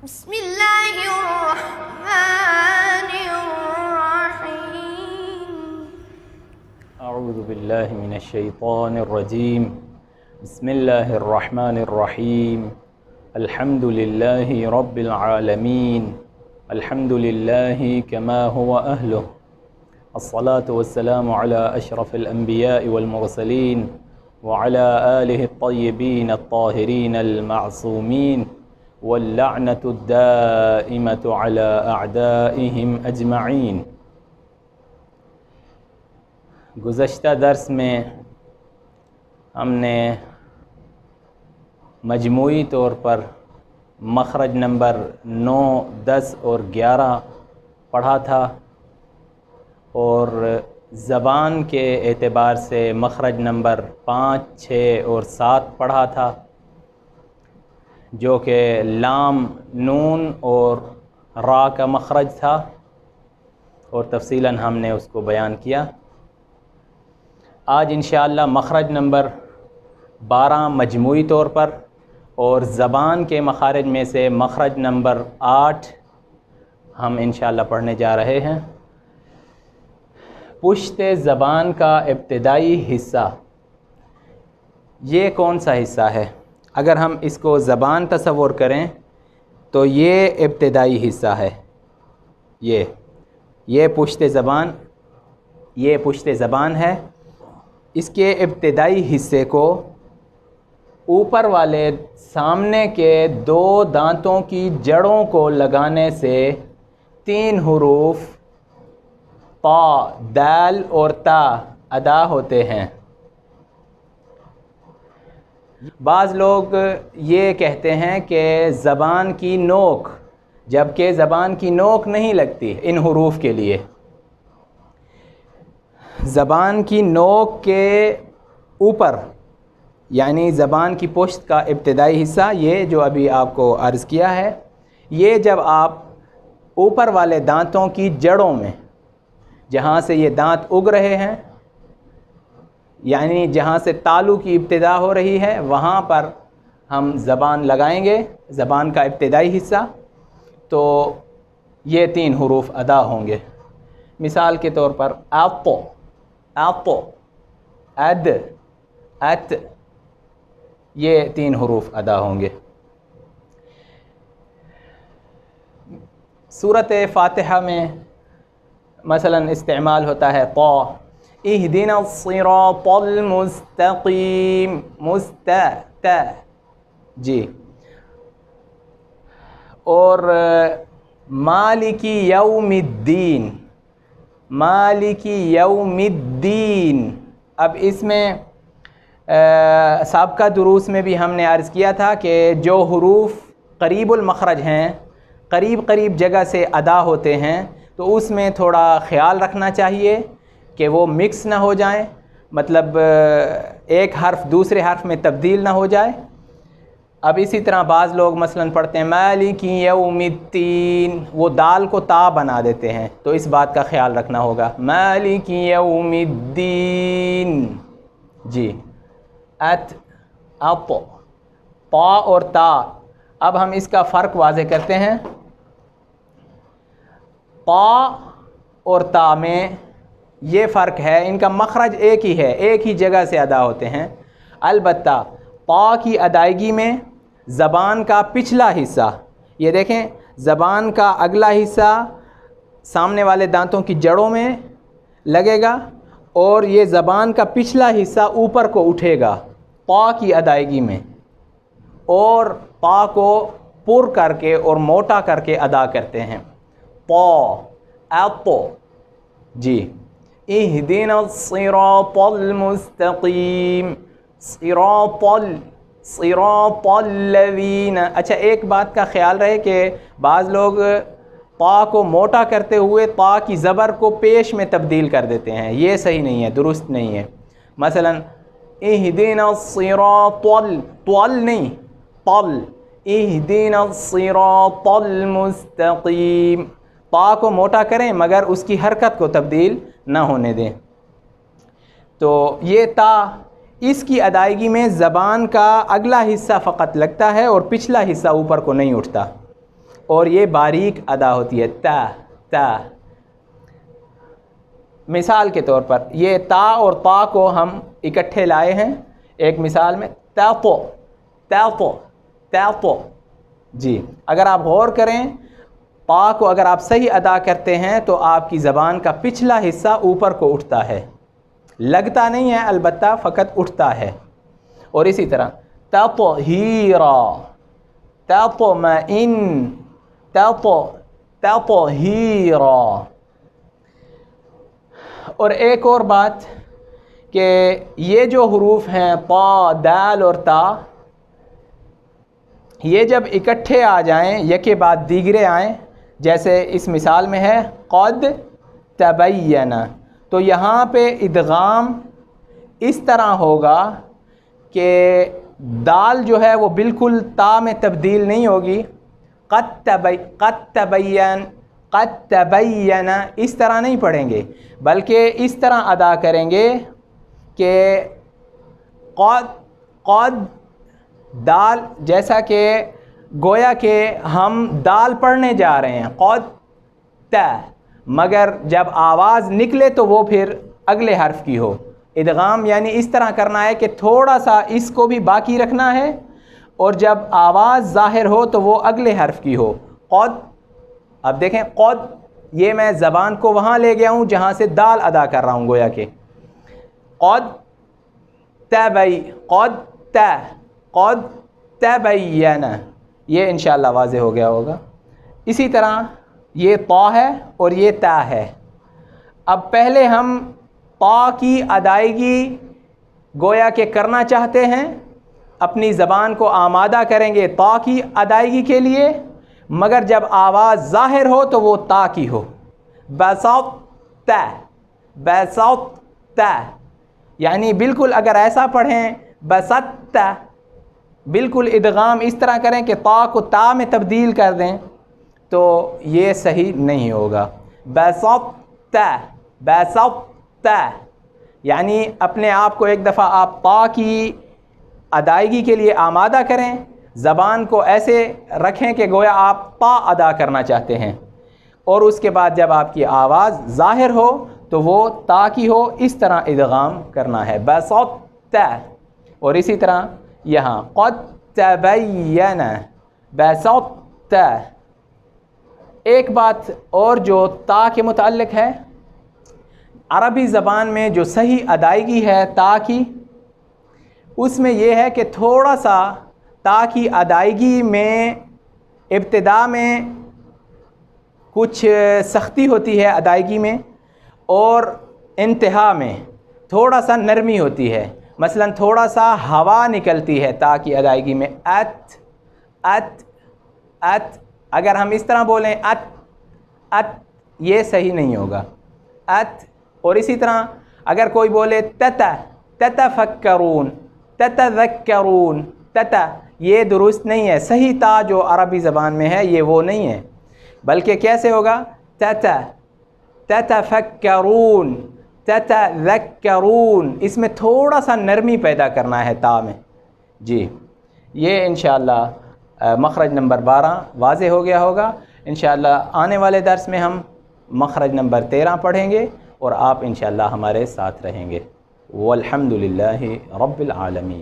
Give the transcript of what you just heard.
بسم اللہ الرحمن الرحیم اعوذ باللہ من الشیطان الرجیم بسم اللہ الرحمن الرحیم الحمد للہ رب العالمین الحمد للہ کما هو اہلہ الصلاة والسلام على اشرف الانبیاء والمرسلین وعلى آلہ الطیبین الطاہرین المعصومین واللعنة الدائمة على أعدائهم أجمعين۔ گزشتہ درس میں ہم نے مجموعی طور پر مخرج نمبر 9، 10 اور 11 پڑھا تھا، اور زبان کے اعتبار سے مخرج نمبر 5، 6 اور 7 پڑھا تھا، جو کہ لام، نون اور را کا مخرج تھا، اور تفصیلاً ہم نے اس کو بیان کیا۔ آج انشاءاللہ مخرج نمبر 12 مجموعی طور پر، اور زبان کے مخارج میں سے مخرج نمبر 8 ہم انشاءاللہ پڑھنے جا رہے ہیں۔ پشت زبان کا ابتدائی حصہ، یہ کون سا حصہ ہے؟ اگر ہم اس کو زبان تصور کریں تو یہ ابتدائی حصہ ہے، یہ پشت زبان ہے۔ اس کے ابتدائی حصے کو اوپر والے سامنے کے 2 دانتوں کی جڑوں کو لگانے سے 3 حروف طا، دال اور تا ادا ہوتے ہیں۔ بعض لوگ یہ کہتے ہیں کہ زبان کی نوک، جبکہ زبان کی نوک نہیں لگتی ان حروف کے لیے۔ زبان کی نوک کے اوپر، یعنی زبان کی پشت کا ابتدائی حصہ، یہ جو ابھی آپ کو عرض کیا ہے، یہ جب آپ اوپر والے دانتوں کی جڑوں میں، جہاں سے یہ دانت اگ رہے ہیں، یعنی جہاں سے تالو کی ابتدا ہو رہی ہے، وہاں پر ہم زبان لگائیں گے، زبان کا ابتدائی حصہ، تو یہ 3 حروف ادا ہوں گے۔ مثال کے طور پر اط، اد، ات، یہ 3 حروف ادا ہوں گے۔ سورۃ فاتحہ میں مثلا استعمال ہوتا ہے طا، اہدنا الصراط المستقیم، جی، اور مالکی یوم الدین، مالکی یوم الدین۔ اب اس میں سابقہ دروس میں بھی ہم نے عرض کیا تھا کہ جو حروف قریب المخرج ہیں، قریب جگہ سے ادا ہوتے ہیں، تو اس میں تھوڑا خیال رکھنا چاہیے کہ وہ مکس نہ ہو جائیں، مطلب ایک حرف دوسرے حرف میں تبدیل نہ ہو جائے۔ اب اسی طرح بعض لوگ مثلا پڑھتے ہیں مالک یوم الدین، وہ دال کو تا بنا دیتے ہیں، تو اس بات کا خیال رکھنا ہوگا، مالک یوم الدین، جی، ات، طا اور تا۔ اب ہم اس کا فرق واضح کرتے ہیں۔ طا اور تا میں یہ فرق ہے، ان کا مخرج ایک ہی ہے، ایک ہی جگہ سے ادا ہوتے ہیں، البتہ طا کی ادائیگی میں زبان کا پچھلا حصہ، یہ دیکھیں، زبان کا اگلا حصہ سامنے والے دانتوں کی جڑوں میں لگے گا، اور یہ زبان کا پچھلا حصہ اوپر کو اٹھے گا طا کی ادائیگی میں، اور طا کو پر کر کے اور موٹا کر کے ادا کرتے ہیں، طا، اط، جی، اہدنا الصراط المستقیم، صراط الذین۔ اچھا، ایک بات کا خیال رہے کہ بعض لوگ طا کو موٹا کرتے ہوئے طا کی زبر کو پیش میں تبدیل کر دیتے ہیں، یہ صحیح نہیں ہے، درست نہیں ہے۔ مثلا اہدنا الصراط، طل نہیں، طل، اہدنا الصراط المستقیم، طا کو موٹا کریں مگر اس کی حرکت کو تبدیل نہ ہونے دیں۔ تو یہ تا، اس کی ادائیگی میں زبان کا اگلا حصہ فقط لگتا ہے اور پچھلا حصہ اوپر کو نہیں اٹھتا۔ اور یہ باریک ادا ہوتی ہے تا تا. مثال کے طور پر یہ تا اور طا کو ہم اکٹھے لائے ہیں ایک مثال میں تاپو تاپو تاپو. جی اگر آپ غور کریں طا کو اگر آپ صحیح ادا کرتے ہیں تو آپ کی زبان کا پچھلا حصہ اوپر کو اٹھتا ہے, لگتا نہیں ہے البتہ فقط اٹھتا ہے. اور اسی طرح تطہیرا تطمئن تطہیرا. اور ایک اور بات کہ یہ جو حروف ہیں طا دال اور تا, یہ جب اکٹھے آ جائیں یکے بعد دیگرے آئیں, جیسے اس مثال میں ہے قد تبین, تو یہاں پہ ادغام اس طرح ہوگا کہ دال جو ہے وہ بالکل تا میں تبدیل نہیں ہوگی. قد تبین قد تبین اس طرح نہیں پڑھیں گے, بلکہ اس طرح ادا کریں گے کہ قد دال, جیسا کہ گویا کہ ہم دال پڑھنے جا رہے ہیں قد تا, مگر جب آواز نکلے تو وہ پھر اگلے حرف کی ہو. ادغام یعنی اس طرح کرنا ہے کہ تھوڑا سا اس کو بھی باقی رکھنا ہے اور جب آواز ظاہر ہو تو وہ اگلے حرف کی ہو. قد, اب دیکھیں قد یہ میں زبان کو وہاں لے گیا ہوں جہاں سے دال ادا کر رہا ہوں, گویا کہ قد تبین, یہ انشاءاللہ واضح ہو گیا ہوگا. اسی طرح یہ طا ہے اور یہ تا ہے. اب پہلے ہم طا کی ادائیگی گویا کہ کرنا چاہتے ہیں, اپنی زبان کو آمادہ کریں گے طا کی ادائیگی کے لیے, مگر جب آواز ظاہر ہو تو وہ تا کی ہو. بسطت بسطت, یعنی بالکل اگر ایسا پڑھیں بسطت, بالکل ادغام اس طرح کریں کہ طا کو تا میں تبدیل کر دیں تو یہ صحیح نہیں ہوگا. بسطت بسطت, یعنی اپنے آپ کو ایک دفعہ آپ طا کی ادائیگی کے لیے آمادہ کریں, زبان کو ایسے رکھیں کہ گویا آپ طا ادا کرنا چاہتے ہیں, اور اس کے بعد جب آپ کی آواز ظاہر ہو تو وہ تا کی ہو. اس طرح ادغام کرنا ہے بسطت. اور اسی طرح یہاں قد تبین بسطت. ایک بات اور جو تا کے متعلق ہے, عربی زبان میں جو صحیح ادائیگی ہے تا کی, اس میں یہ ہے کہ تھوڑا سا تا کی ادائیگی میں ابتدا میں کچھ سختی ہوتی ہے ادائیگی میں, اور انتہا میں تھوڑا سا نرمی ہوتی ہے. مثلا تھوڑا سا ہوا نکلتی ہے تا کی ادائیگی میں, ات ات ات. اگر ہم اس طرح بولیں ات ات, یہ صحیح نہیں ہوگا ات. اور اسی طرح اگر کوئی بولے تتفکرون تتذکرون یہ درست نہیں ہے. صحیح تا جو عربی زبان میں ہے یہ وہ نہیں ہے, بلکہ کیسے ہوگا تتفکرون تتذکرون. اس میں تھوڑا سا نرمی پیدا کرنا ہے تا میں. جی یہ انشاءاللہ مخرج نمبر 12 واضح ہو گیا ہوگا. انشاءاللہ آنے والے درس میں ہم مخرج نمبر 13 پڑھیں گے اور آپ انشاءاللہ ہمارے ساتھ رہیں گے. والحمد للہ رب العالمین.